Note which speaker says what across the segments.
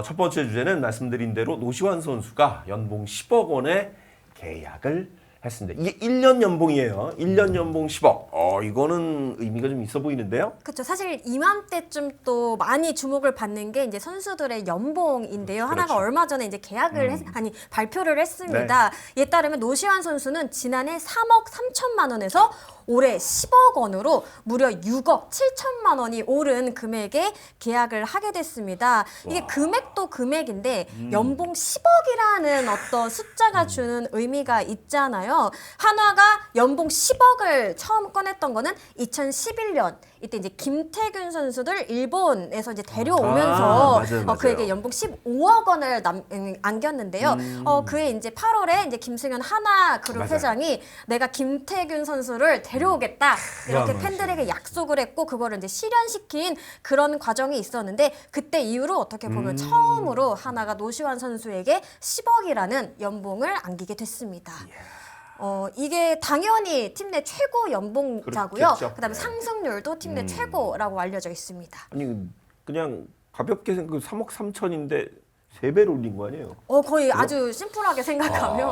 Speaker 1: 첫 번째 주제는 말씀드린 대로 노시환 선수가 연봉 10억 원의 계약을 했습니다. 이게 1년 연봉이에요. 1년 연봉 10억. 이거는 의미가 좀 있어 보이는데요.
Speaker 2: 그렇죠. 사실 이맘때쯤 또 많이 주목을 받는 게 이제 선수들의 연봉인데요. 하나가
Speaker 1: 그렇죠.
Speaker 2: 얼마 전에 이제 발표를 했습니다.
Speaker 1: 네.
Speaker 2: 이에 따르면 노시환 선수는 지난해 3억 3천만 원에서 올해 10억 원으로 무려 6억 7천만 원이 오른 금액에 계약을 하게 됐습니다. 이게 금액도 금액인데 연봉 10억이라는 어떤 숫자가 주는 의미가 있잖아요. 한화가 연봉 10억을 처음 꺼냈던 거는 2011년 이때 이제 김태균 선수들 일본에서 이제 데려오면서
Speaker 1: 맞아요.
Speaker 2: 그에게 연봉 15억 원을 안겼는데요. 그해 이제 8월에 이제 김승현 하나그룹
Speaker 1: 맞아요.
Speaker 2: 회장이 내가 김태균 선수를 데려오겠다 이렇게
Speaker 3: 그렇죠.
Speaker 2: 팬들에게 약속을 했고 그거를 이제 실현시킨 그런 과정이 있었는데 그때 이후로 어떻게 보면 처음으로 하나가 노시환 선수에게 10억이라는 연봉을 안기게 됐습니다. 이게 당연히 팀 내 최고 연봉자고요.
Speaker 1: 그렇겠죠.
Speaker 2: 그다음에
Speaker 1: 네.
Speaker 2: 상승률도 팀 내 최고라고 알려져 있습니다.
Speaker 1: 아니 그냥 가볍게 생각 3억 3천인데 3배로 올린 거 아니에요?
Speaker 2: 거의 아주 심플하게 생각하면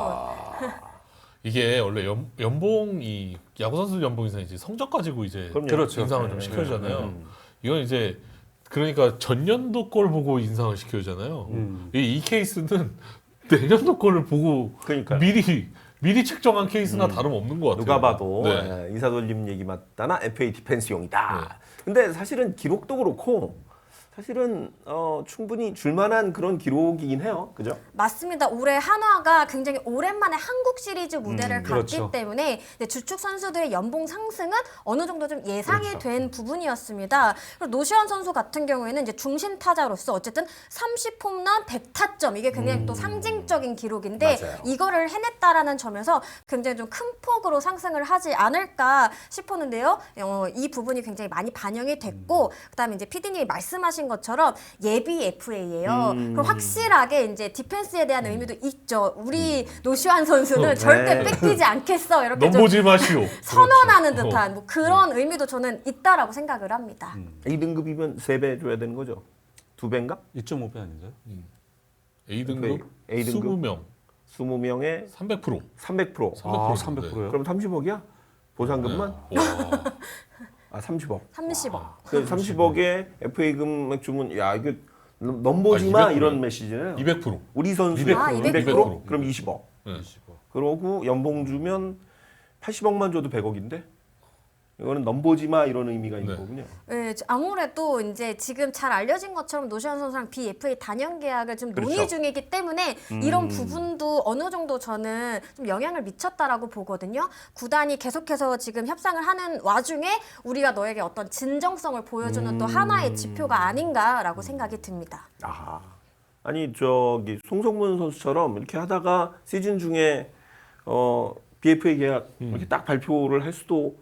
Speaker 3: 이게 원래 연봉이 야구 선수 연봉에서 이제 성적 가지고 이제
Speaker 1: 그럼요.
Speaker 3: 그렇죠. 인상을 좀 시켜주잖아요. 이건 이제 그러니까 전년도 걸 보고 인상을 시켜주잖아요. 이 케이스는 내년도 거를 보고
Speaker 1: 그러니까요.
Speaker 3: 미리 책정한 케이스나 다름없는 것 같아요.
Speaker 1: 누가 봐도
Speaker 3: 네.
Speaker 1: 인사돌림 얘기 맞다나 FA 디펜스용이다. 근데 사실은 기록도 그렇고 사실은 충분히 줄만한 그런 기록이긴 해요. 그죠?
Speaker 2: 맞습니다. 올해 한화가 굉장히 오랜만에 한국 시리즈 무대를 갔기
Speaker 3: 그렇죠.
Speaker 2: 때문에 주축 선수들의 연봉 상승은 어느 정도 좀 예상이
Speaker 1: 그렇죠.
Speaker 2: 된 부분이었습니다. 그리고 노시환 선수 같은 경우에는 이제 중심 타자로서 어쨌든 30홈런 100타점 이게 굉장히 또 상징적인 기록인데
Speaker 1: 맞아요.
Speaker 2: 이거를 해냈다라는 점에서 굉장히 좀 큰 폭으로 상승을 하지 않을까 싶었는데요. 이 부분이 굉장히 많이 반영이 됐고 그다음에 이제 PD님이 말씀하신 것처럼 예비 FA예요. 그럼 확실하게 이제 디펜스에 대한 의미도 있죠. 우리 노시환 선수는 절대
Speaker 1: 네.
Speaker 2: 뺏기지 않겠어. 이렇게 좀
Speaker 3: 넘보지 마시오.
Speaker 2: 선언하는
Speaker 3: 그렇죠.
Speaker 2: 듯한 뭐 그런 의미도 저는 있다라고 생각을 합니다.
Speaker 1: A등급이면 3배 줘야 되는 거죠? 2배인가?
Speaker 4: 2.5배 아닌가요?
Speaker 3: A등급
Speaker 1: A등급?
Speaker 3: 20명
Speaker 1: 20명에
Speaker 3: 300%.
Speaker 1: 300%.
Speaker 4: 300%요?
Speaker 1: 그럼 30억이야? 보상금만?
Speaker 3: 와.
Speaker 1: 30억.
Speaker 2: 30억.
Speaker 1: 그 30억에 FA 금액 주면 야 이거 넘보지 마
Speaker 3: 200%.
Speaker 1: 이런 메시지예요.
Speaker 3: 200%.
Speaker 1: 우리 선수
Speaker 3: 200%.
Speaker 1: 200%? 그럼 20억.
Speaker 3: 네.
Speaker 1: 그러고 연봉 주면 80억만 줘도 100억인데 이거는 넘보지 마 이런 의미가 있는
Speaker 3: 네.
Speaker 1: 거군요.
Speaker 2: 네, 아무래도 이제 지금 잘 알려진 것처럼 노시환 선수랑 BFA 단연 계약을 지금 논의
Speaker 1: 그렇죠.
Speaker 2: 중이기 때문에 이런 부분도 어느 정도 저는 좀 영향을 미쳤다라고 보거든요. 구단이 계속해서 지금 협상을 하는 와중에 우리가 너에게 어떤 진정성을 보여주는 또 하나의 지표가 아닌가라고 생각이 듭니다.
Speaker 1: 아, 아니 저기 송성문 선수처럼 이렇게 하다가 시즌 중에 BFA 계약 이렇게 딱 발표를 할 수도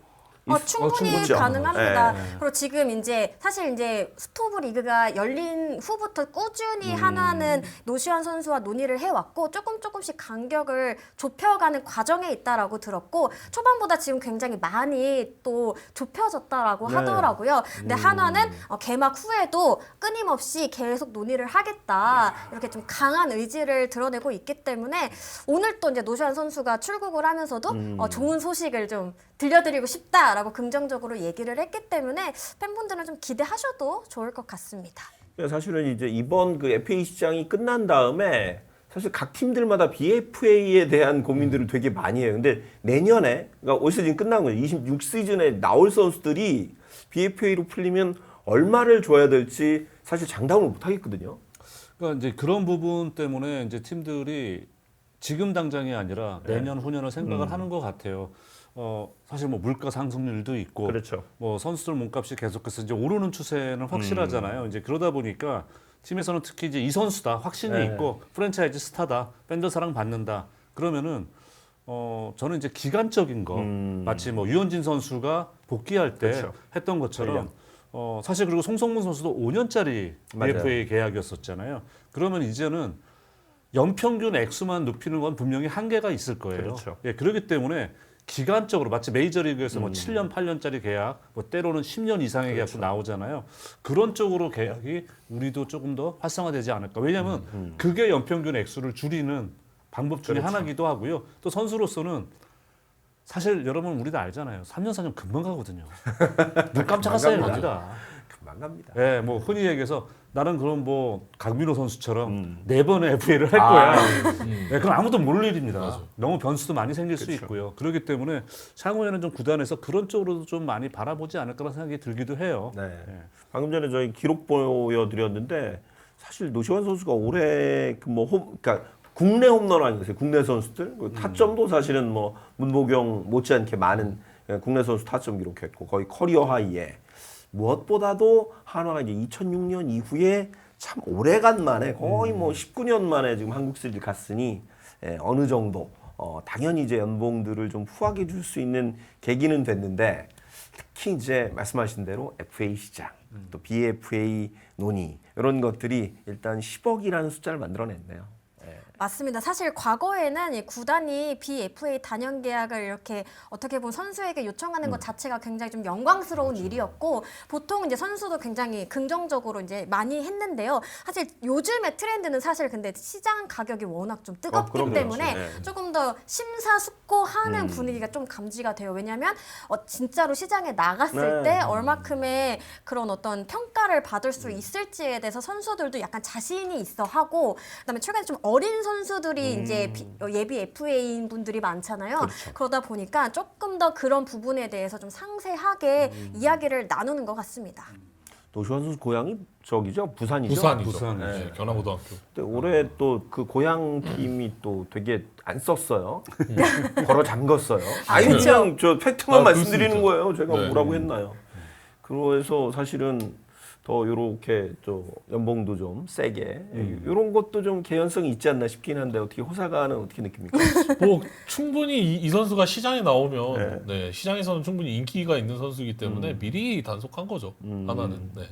Speaker 2: 충분히
Speaker 1: 충분히죠.
Speaker 2: 가능합니다.
Speaker 1: 네.
Speaker 2: 그리고 지금 이제 사실 이제 스토브 리그가 열린 후부터 꾸준히 한화는 노시환 선수와 논의를 해왔고 조금씩 간격을 좁혀가는 과정에 있다라고 들었고 초반보다 지금 굉장히 많이 또 좁혀졌다라고
Speaker 1: 네.
Speaker 2: 하더라고요. 근데 한화는 개막 후에도 끊임없이 계속 논의를 하겠다 이렇게 좀 강한 의지를 드러내고 있기 때문에 오늘 또 이제 노시환 선수가 출국을 하면서도 좋은 소식을 좀 들려드리고 싶다라고 긍정적으로 얘기를 했기 때문에 팬분들은 좀 기대하셔도 좋을 것 같습니다.
Speaker 1: 사실은 이제 이번 그 FA 시장이 끝난 다음에 사실 각 팀들마다 BFA에 대한 고민들을 되게 많이 해요. 근데 내년에 그러니까 올 시즌 끝난 거예요. 26시즌에 나올 선수들이 BFA로 풀리면 얼마를 줘야 될지 사실 장담을 못 하겠거든요.
Speaker 4: 그러니까 이제 그런 부분 때문에 이제 팀들이 지금 당장이 아니라 내년 후년을 생각을 하는 것 같아요. 사실 뭐 물가 상승률도 있고,
Speaker 1: 그렇죠.
Speaker 4: 뭐 선수들 몸값이 계속해서 이제 오르는 추세는 확실하잖아요. 이제 그러다 보니까 팀에서는 특히 이제 이 선수다 확신이
Speaker 1: 네.
Speaker 4: 있고 프랜차이즈 스타다 팬들 사랑 받는다 그러면은 저는 이제 기간적인 거 마치 뭐 유현진 선수가 복귀할 때
Speaker 1: 그렇죠.
Speaker 4: 했던 것처럼 사실 그리고 송성문 선수도 5년짜리
Speaker 1: 맞아요.
Speaker 4: BFA 계약이었었잖아요. 그러면 이제는 연평균 액수만 높이는 건 분명히 한계가 있을 거예요.
Speaker 1: 그렇죠.
Speaker 4: 예, 그렇기 때문에 기간적으로 마치 메이저리그에서 뭐 7년, 8년짜리 계약, 뭐 때로는 10년 이상의 계약도 나오잖아요. 그런 쪽으로 계약이 우리도 조금 더 활성화되지 않을까. 왜냐하면 그게 연평균 액수를 줄이는 방법 중에 하나기도 하고요. 또 선수로서는 사실 여러분 우리도 알잖아요. 3년, 4년 금방 가거든요. 눈 깜짝할 사이 납니다.
Speaker 1: 금방 갑니다.
Speaker 4: 예, 뭐 흔히 얘기해서 나는 그럼 뭐 강민호 선수처럼 4번의 FA를 할 거야. 예, 그건 아무도 모를 일입니다.
Speaker 3: 맞아.
Speaker 4: 너무 변수도 많이 생길 수 있고요. 그렇기 때문에 향후에는 좀 구단에서 그런 쪽으로도 좀 많이 바라보지 않을까라는 생각이 들기도 해요.
Speaker 1: 네.
Speaker 4: 예.
Speaker 1: 방금 전에 저희 기록 보여드렸는데 사실 노시환 선수가 올해 그러니까 국내 홈런 아니겠어요? 국내 선수들 그 타점도 사실은 뭐 문보경 못지않게 많은 국내 선수 타점 기록했고 거의 커리어 하이에 무엇보다도 한화가 이제 2006년 이후에 참 오래간 만에 거의 뭐 19년 만에 지금 한국 시리즈 갔으니 어느 정도 당연히 이제 연봉들을 좀 후하게 줄 수 있는 계기는 됐는데 특히 이제 말씀하신 대로 FA 시장 또 BFA 논의 이런 것들이 일단 10억이라는 숫자를 만들어냈네요.
Speaker 2: 맞습니다. 사실 과거에는 이 구단이 BFA 단연 계약을 이렇게 어떻게 보면 선수에게 요청하는 것 자체가 굉장히 좀 영광스러운 일이었고 보통 이제 선수도 굉장히 긍정적으로 이제 많이 했는데요. 사실 요즘의 트렌드는 사실 근데 시장 가격이 워낙 좀 뜨겁기
Speaker 1: 그럼요.
Speaker 2: 때문에
Speaker 1: 네.
Speaker 2: 조금 더 심사숙고하는 분위기가 좀 감지가 돼요. 왜냐하면 진짜로 시장에 나갔을
Speaker 1: 네.
Speaker 2: 때 얼마큼의 그런 어떤 평가를 받을 수 있을지에 대해서 선수들도 약간 자신이 있어 하고 그다음에 최근에 좀 어린 선수들이 이제 예비 FA인 분들이 많잖아요.
Speaker 1: 그렇죠.
Speaker 2: 그러다 보니까 조금 더 그런 부분에 대해서 좀 상세하게 이야기를 나누는 것 같습니다.
Speaker 1: 노시환 선수 고향이 저기죠? 부산이죠?
Speaker 3: 부산이죠.
Speaker 4: 부산.
Speaker 3: 네, 견학고등학교.
Speaker 1: 근데 올해 또 그 고향 팀이 또 되게 안 썼어요. 걸어 잠궜어요. 아니
Speaker 2: 그렇죠.
Speaker 1: 그냥 저 팩트만
Speaker 3: 아, 그럴 수
Speaker 1: 말씀드리는
Speaker 3: 있죠.
Speaker 1: 거예요. 제가
Speaker 3: 네.
Speaker 1: 뭐라고 했나요? 그래서 사실은 더 요렇게 또 연봉도 좀 세게 이런 것도 좀 개연성이 있지 않나 싶긴 한데 어떻게 호사가는 어떻게 느낍니까?
Speaker 3: 뭐 충분히 이 선수가 시장에 나오면 네, 시장에서는 충분히 인기가 있는 선수이기 때문에 미리 단속한 거죠. 하나는. 네.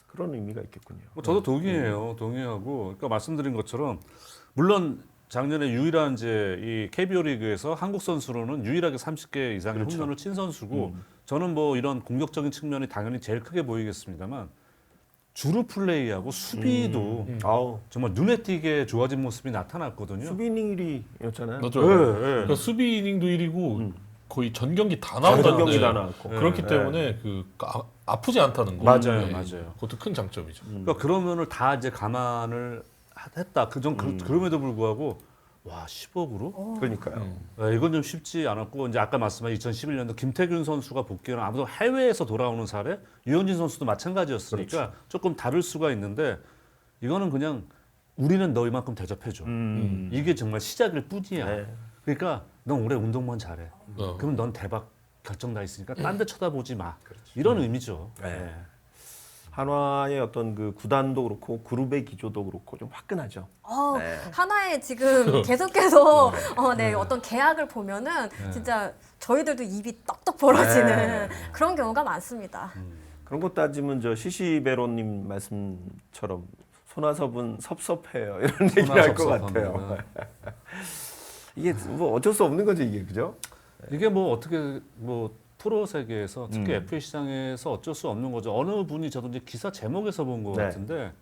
Speaker 1: 그런 의미가 있겠군요.
Speaker 4: 뭐 저도 동의해요. 동의하고, 그러니까 말씀드린 것처럼 물론 작년에 유일한 이제 이 KBO 리그에서 한국 선수로는 유일하게 30개 이상의 홈런을 친 선수고, 저는 뭐 이런 공격적인 측면이 당연히 제일 크게 보이겠습니다만 주루 플레이하고 수비도
Speaker 1: 아우
Speaker 4: 정말 눈에 띄게 좋아진 모습이 나타났거든요.
Speaker 1: 수비 이닝 1위였잖아요.
Speaker 3: 맞죠. 그러니까 수비 이닝도 1위고 거의 전 경기 다
Speaker 1: 전
Speaker 3: 나온다는데
Speaker 1: 경기 다 나왔고.
Speaker 3: 그렇기 때문에 그 아프지 않다는 거.
Speaker 4: 맞아요,
Speaker 3: 네.
Speaker 4: 맞아요.
Speaker 3: 그것도 큰 장점이죠.
Speaker 4: 그러니까 그런 면을 다 이제 감안을 했다. 그럼에도 불구하고 와 10억으로?
Speaker 1: 그러니까요.
Speaker 4: 이건 좀 쉽지 않았고 이제 아까 말씀하신 2011년도 김태균 선수가 복귀는 아무도 해외에서 돌아오는 사례, 유현진 선수도 마찬가지였으니까 조금 다를 수가 있는데 이거는 그냥 우리는 너 이만큼 대접해줘. 이게 정말 시작일 뿐이야.
Speaker 1: 네.
Speaker 4: 그러니까 넌 올해 운동만 잘해. 그럼 넌 대박 결정 나 있으니까 딴 데 쳐다보지 마. 이런 의미죠.
Speaker 1: 네. 한화의 어떤 그 구단도 그렇고 그룹의 기조도 그렇고 좀 화끈하죠. 네.
Speaker 2: 하나에 지금 계속해서 어떤 계약을 보면은 진짜 저희들도 입이 떡떡 벌어지는 그런 경우가 많습니다.
Speaker 1: 그런 거 따지면 저 시시베로님 말씀처럼 손아섭은 섭섭해요 이런 얘기를 할 것 같아요. 이게 뭐 어쩔 수 없는 거죠 이게 그죠?
Speaker 4: 이게 뭐 어떻게 뭐 프로 세계에서 특히 FA 시장에서 어쩔 수 없는 거죠. 어느 분이 저도 이제 기사 제목에서 본 것
Speaker 1: 네.
Speaker 4: 같은데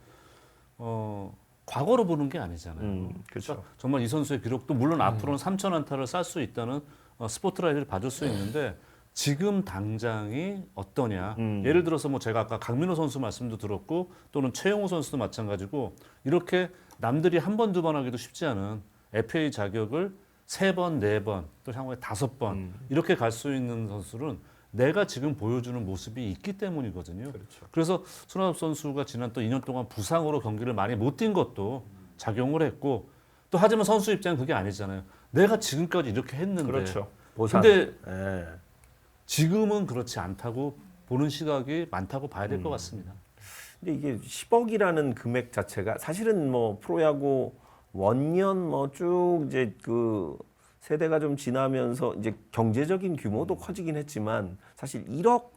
Speaker 4: 과거로 보는 게 아니잖아요.
Speaker 1: 그렇죠.
Speaker 4: 정말 이 선수의 기록도 물론 앞으로는 3천 안타를 쌀 수 있다는 스포트라이트를 받을 수 있는데 지금 당장이 어떠냐. 예를 들어서 뭐 제가 아까 강민호 선수 말씀도 들었고 또는 최영호 선수도 마찬가지고 이렇게 남들이 한 번, 두 번 하기도 쉽지 않은 FA 자격을 3번, 4번, 또 향후에 5번 이렇게 갈 수 있는 선수는 내가 지금 보여주는 모습이 있기 때문이거든요. 그래서 손아섭 선수가 지난 또 2년 동안 부상으로 경기를 많이 못 뛴 것도 작용을 했고 또 하지만 선수 입장은 그게 아니잖아요. 내가 지금까지 이렇게 했는데
Speaker 1: 그렇죠. 보상.
Speaker 4: 근데
Speaker 1: 네.
Speaker 4: 지금은 그렇지 않다고 보는 시각이 많다고 봐야 될 것 같습니다.
Speaker 1: 근데 이게 10억이라는 금액 자체가 사실은 뭐 프로야구 원년 뭐 쭉 이제 그 세대가 좀 지나면서 이제 경제적인 규모도 커지긴 했지만 사실 1억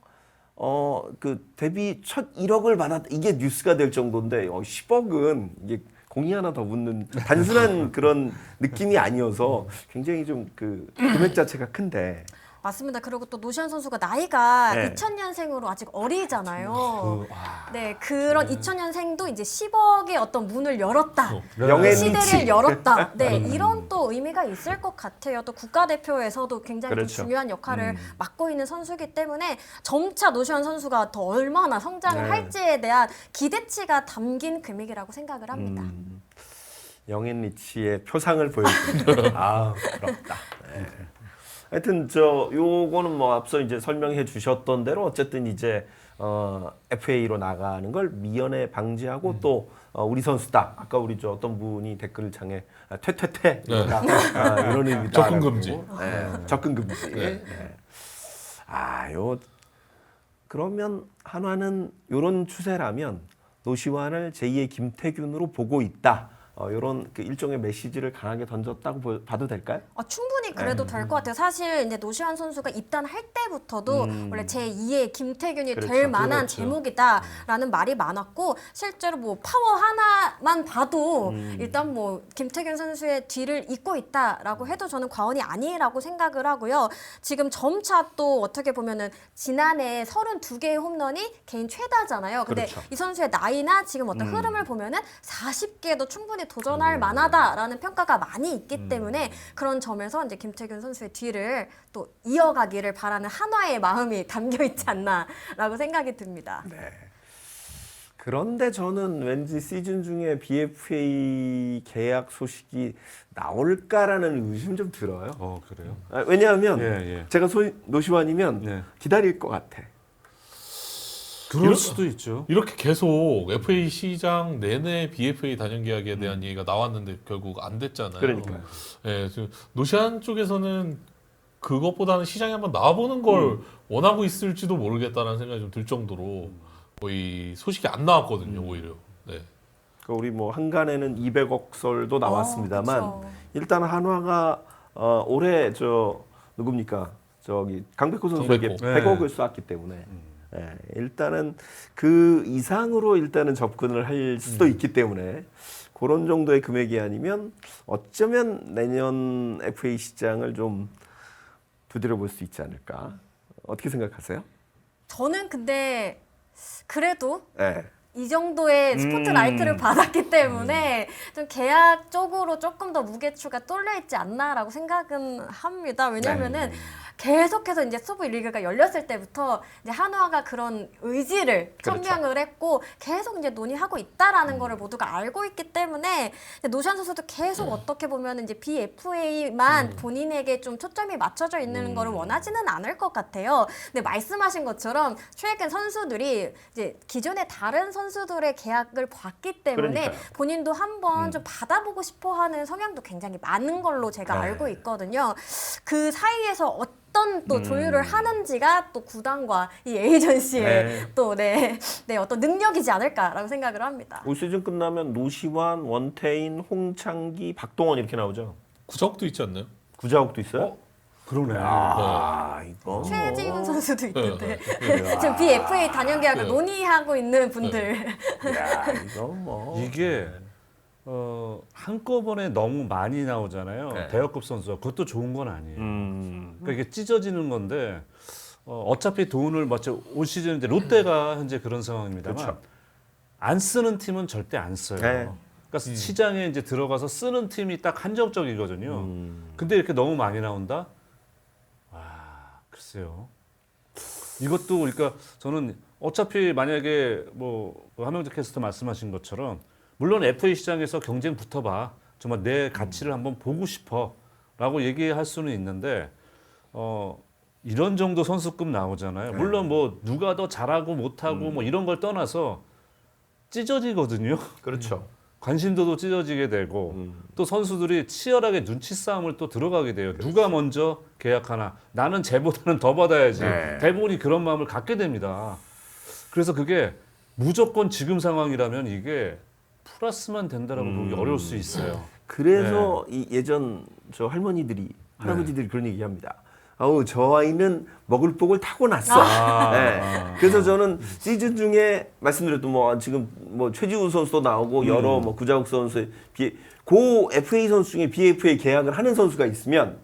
Speaker 1: 그 데뷔 첫 1억을 받았 이게 뉴스가 될 정도인데 10억은 이게 공이 하나 더 붙는 단순한 그런 느낌이 아니어서 굉장히 좀 그 금액 자체가 큰데.
Speaker 2: 맞습니다. 그리고 또 노시안 선수가 나이가
Speaker 1: 네.
Speaker 2: 2000년생으로 아직 어리잖아요. 네, 그런 2000년생도 이제 10억의 어떤 문을 열었다.
Speaker 1: 영앤
Speaker 2: 시대를
Speaker 1: 리치.
Speaker 2: 열었다. 네, 이런 또 의미가 있을 것 같아요. 또 국가대표에서도 굉장히 또
Speaker 1: 그렇죠.
Speaker 2: 중요한 역할을 맡고 있는 선수이기 때문에 점차 노시안 선수가 더 얼마나 성장을
Speaker 1: 네.
Speaker 2: 할지에 대한 기대치가 담긴 금액이라고 생각을 합니다.
Speaker 1: 영앤 리치의 표상을 보여줍니다. 아, 부럽다. 네. 하여튼 요거는 뭐 앞서 이제 설명해 주셨던 대로 어쨌든 이제 FA로 나가는 걸 미연에 방지하고 또 우리 선수다. 아까 우리 어떤 분이 댓글창에 퇴퇴퇴
Speaker 3: 네.
Speaker 1: 이런 의미다.
Speaker 3: 접근 금지.
Speaker 1: 네, 접근 금지. 네. 그러면 한화는 이런 추세라면 노시환을 제2의 김태균으로 보고 있다. 이런 그 일종의 메시지를 강하게 던졌다고 봐도 될까요?
Speaker 2: 충분히 그래도 될 것 같아요. 사실 이제 노시환 선수가 입단할 때부터도 원래 제2의 김태균이
Speaker 1: 그렇죠.
Speaker 2: 될 만한
Speaker 3: 그렇죠.
Speaker 2: 제목이다라는 말이 많았고 실제로 뭐 파워 하나만 봐도 일단 뭐 김태균 선수의 뒤를 잇고 있다라고 해도 저는 과언이 아니라고 생각을 하고요. 지금 점차 또 어떻게 보면은 지난해 32개의 홈런이 개인 최다잖아요. 근데
Speaker 1: 그렇죠.
Speaker 2: 이 선수의 나이나 지금 어떤 흐름을 보면은 40개도 충분히 도전할 만하다라는 평가가 많이 있기 때문에 그런 점에서 이제 김태균 선수의 뒤를 또 이어가기를 바라는 한화의 마음이 담겨 있지 않나라고 생각이 듭니다.
Speaker 1: 네. 그런데 저는 왠지 시즌 중에 BFA 계약 소식이 나올까라는 의심 좀 들어요.
Speaker 4: 그래요?
Speaker 1: 왜냐하면
Speaker 4: 예.
Speaker 1: 제가 노시환이면
Speaker 4: 네.
Speaker 1: 기다릴 것 같아.
Speaker 4: 그럴 수도 있죠.
Speaker 3: 이렇게 계속 FA 시장 내내 BFA 단연 계약에 대한 얘기가 나왔는데 결국 안 됐잖아요.
Speaker 1: 그러니까요.
Speaker 3: 예, 지금 노시안 쪽에서는 그것보다는 시장에 한번 나와보는 걸 원하고 있을지도 모르겠다라는 생각이 좀 들 정도로 거의 소식이 안 나왔거든요, 오히려. 네.
Speaker 1: 그러니까 우리 뭐 한간에는 200억 설도 나왔습니다만
Speaker 2: 그쵸.
Speaker 1: 일단 한화가 올해 누굽니까? 강백호 선수에게
Speaker 3: 강백호.
Speaker 1: 100억을 쐈기 때문에 일단은 그 이상으로 일단은 접근을 할 수도 있기 때문에 그런 정도의 금액이 아니면 어쩌면 내년 FA 시장을 좀 두드려 볼 수 있지 않을까? 어떻게 생각하세요?
Speaker 2: 저는 근데 그래도
Speaker 1: 네.
Speaker 2: 이 정도의 스포트라이트를 받았기 때문에 좀 계약 쪽으로 조금 더 무게추가 쏠려 있지 않나라고 생각은 합니다. 왜냐하면은 계속해서 이제 소부 리그가 열렸을 때부터 이제 한화가 그런 의지를
Speaker 1: 그렇죠.
Speaker 2: 천명을 했고 계속 이제 논의하고 있다라는 거를 모두가 알고 있기 때문에 노시안 선수도 계속 어떻게 보면 이제 BFA만 본인에게 좀 초점이 맞춰져 있는 거를 원하지는 않을 것 같아요. 근데 말씀하신 것처럼 최근 선수들이 이제 기존의 다른 선수들의 계약을 봤기 때문에
Speaker 1: 그러니까요.
Speaker 2: 본인도 한번 좀 받아보고 싶어하는 성향도 굉장히 많은 걸로 제가 알고 있거든요. 그 사이에서 어떤 또 조율을 하는지가 또 구단과 이 에이전시의 또 어떤 능력이지 않을까라고 생각을 합니다.
Speaker 1: 올 시즌 끝나면 노시환, 원태인, 홍창기, 박동원 이렇게 나오죠.
Speaker 3: 구적도 있지 않나요?
Speaker 1: 구자욱도 있어요?
Speaker 4: 그러네.
Speaker 1: 이거
Speaker 2: 최지훈 선수도 있는데
Speaker 3: 네.
Speaker 2: 지금 BFA 단연 계약을
Speaker 3: 네.
Speaker 2: 논의하고 있는 분들.
Speaker 1: 야, 이거 뭐
Speaker 4: 이게 한꺼번에 너무 많이 나오잖아요.
Speaker 1: 네.
Speaker 4: 대여급 선수가 그것도 좋은 건 아니에요. 그러니까 이게 찢어지는 건데 어차피 돈을 올 시즌 이제 롯데가 현재 그런 상황입니다만
Speaker 1: 그렇죠.
Speaker 4: 안 쓰는 팀은 절대 안 써요.
Speaker 1: 네.
Speaker 4: 그러니까 시장에 이제 들어가서 쓰는 팀이 딱 한정적이거든요. 근데 이렇게 너무 많이 나온다? 글쎄요. 이것도 그러니까 저는 어차피 만약에 뭐 한명재 캐스터 말씀하신 것처럼 물론 FA 시장에서 경쟁 붙어봐. 정말 내 가치를 한번 보고 싶어라고 얘기할 수는 있는데 이런 정도 선수급 나오잖아요. 물론 뭐 누가 더 잘하고 못하고 뭐 이런 걸 떠나서 찢어지거든요.
Speaker 1: 그렇죠.
Speaker 4: 관심도도 찢어지게 되고 또 선수들이 치열하게 눈치 싸움을 또 들어가게 돼요. 누가 먼저 계약하나. 나는 쟤보다는 더 받아야지.
Speaker 1: 네.
Speaker 4: 대부분이 그런 마음을 갖게 됩니다. 그래서 그게 무조건 지금 상황이라면 이게 플러스만 된다라고 보기 어려울 수 있어요.
Speaker 1: 그래서 이 예전 저 할아버지들이 그런 얘기합니다. 아우 저 아이는 먹을 복을 타고났어. 네. 그래서 저는 시즌 중에 말씀드렸던 뭐 지금 뭐 최지우 선수도 나오고 여러 뭐 구자욱 선수 고 FA 선수 중에 BFA 계약을 하는 선수가 있으면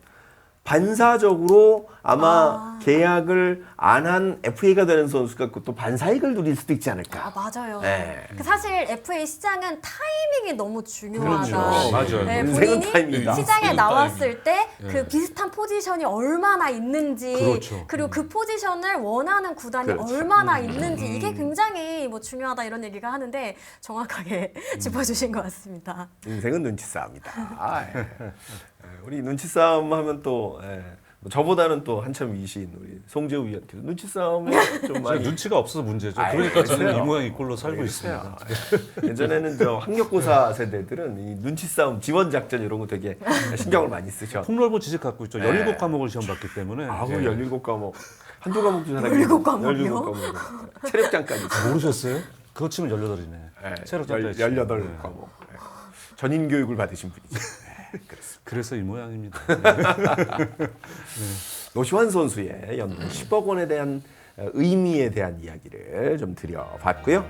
Speaker 1: 반사적으로 아마 계약을 안 한 FA가 되는 선수가 또 반사익을 누릴 수도 있지 않을까.
Speaker 2: 아, 맞아요.
Speaker 1: 네.
Speaker 2: 그 사실 FA 시장은 타이밍이 너무 중요하다.
Speaker 4: 그렇죠. 맞아요.
Speaker 2: 네,
Speaker 1: 인생은
Speaker 2: 본인이
Speaker 1: 타이밍이다.
Speaker 2: 시장에
Speaker 3: 인생은
Speaker 2: 나왔을 때 그 비슷한 포지션이 얼마나 있는지,
Speaker 4: 그렇죠.
Speaker 2: 그리고 그 포지션을 원하는 구단이
Speaker 1: 그렇죠.
Speaker 2: 얼마나 있는지 이게 굉장히 뭐 중요하다 이런 얘기가 하는데 정확하게 짚어주신 것 같습니다.
Speaker 1: 인생은 눈치 싸움이다. 우리 눈치 싸움 하면 또 뭐 저보다는 또 한참 위신 우리 송재우 위원께서 눈치 싸움에 좀
Speaker 4: 제가
Speaker 1: 많이
Speaker 4: 눈치가 없어서 문제죠.
Speaker 1: 아이,
Speaker 4: 그러니까 저는
Speaker 1: 그러세요.
Speaker 4: 이 모양 이 꼴로 살고 있습니다.
Speaker 1: 예전에는 저 학력고사 세대들은 이 눈치 싸움, 지원 작전 이런 거 되게 신경을 많이 쓰셔.
Speaker 4: 폭넓은 지식 갖고 있죠.
Speaker 1: 네.
Speaker 4: 17과목을 시험 봤기 때문에
Speaker 1: 아우
Speaker 4: 예.
Speaker 1: 17과목. 한두 과목도 잘하겠네.
Speaker 2: 17과목이요?
Speaker 1: 17과목. 체력장까지.
Speaker 4: 모르셨어요? 그거 치면 18이네. 체력장까지.
Speaker 1: 18과목. 전인 교육을 받으신 분이죠.
Speaker 4: 그래서 이 모양입니다.
Speaker 1: 노시환 선수의 연봉 10억 원에 대한 의미에 대한 이야기를 좀 드려봤고요.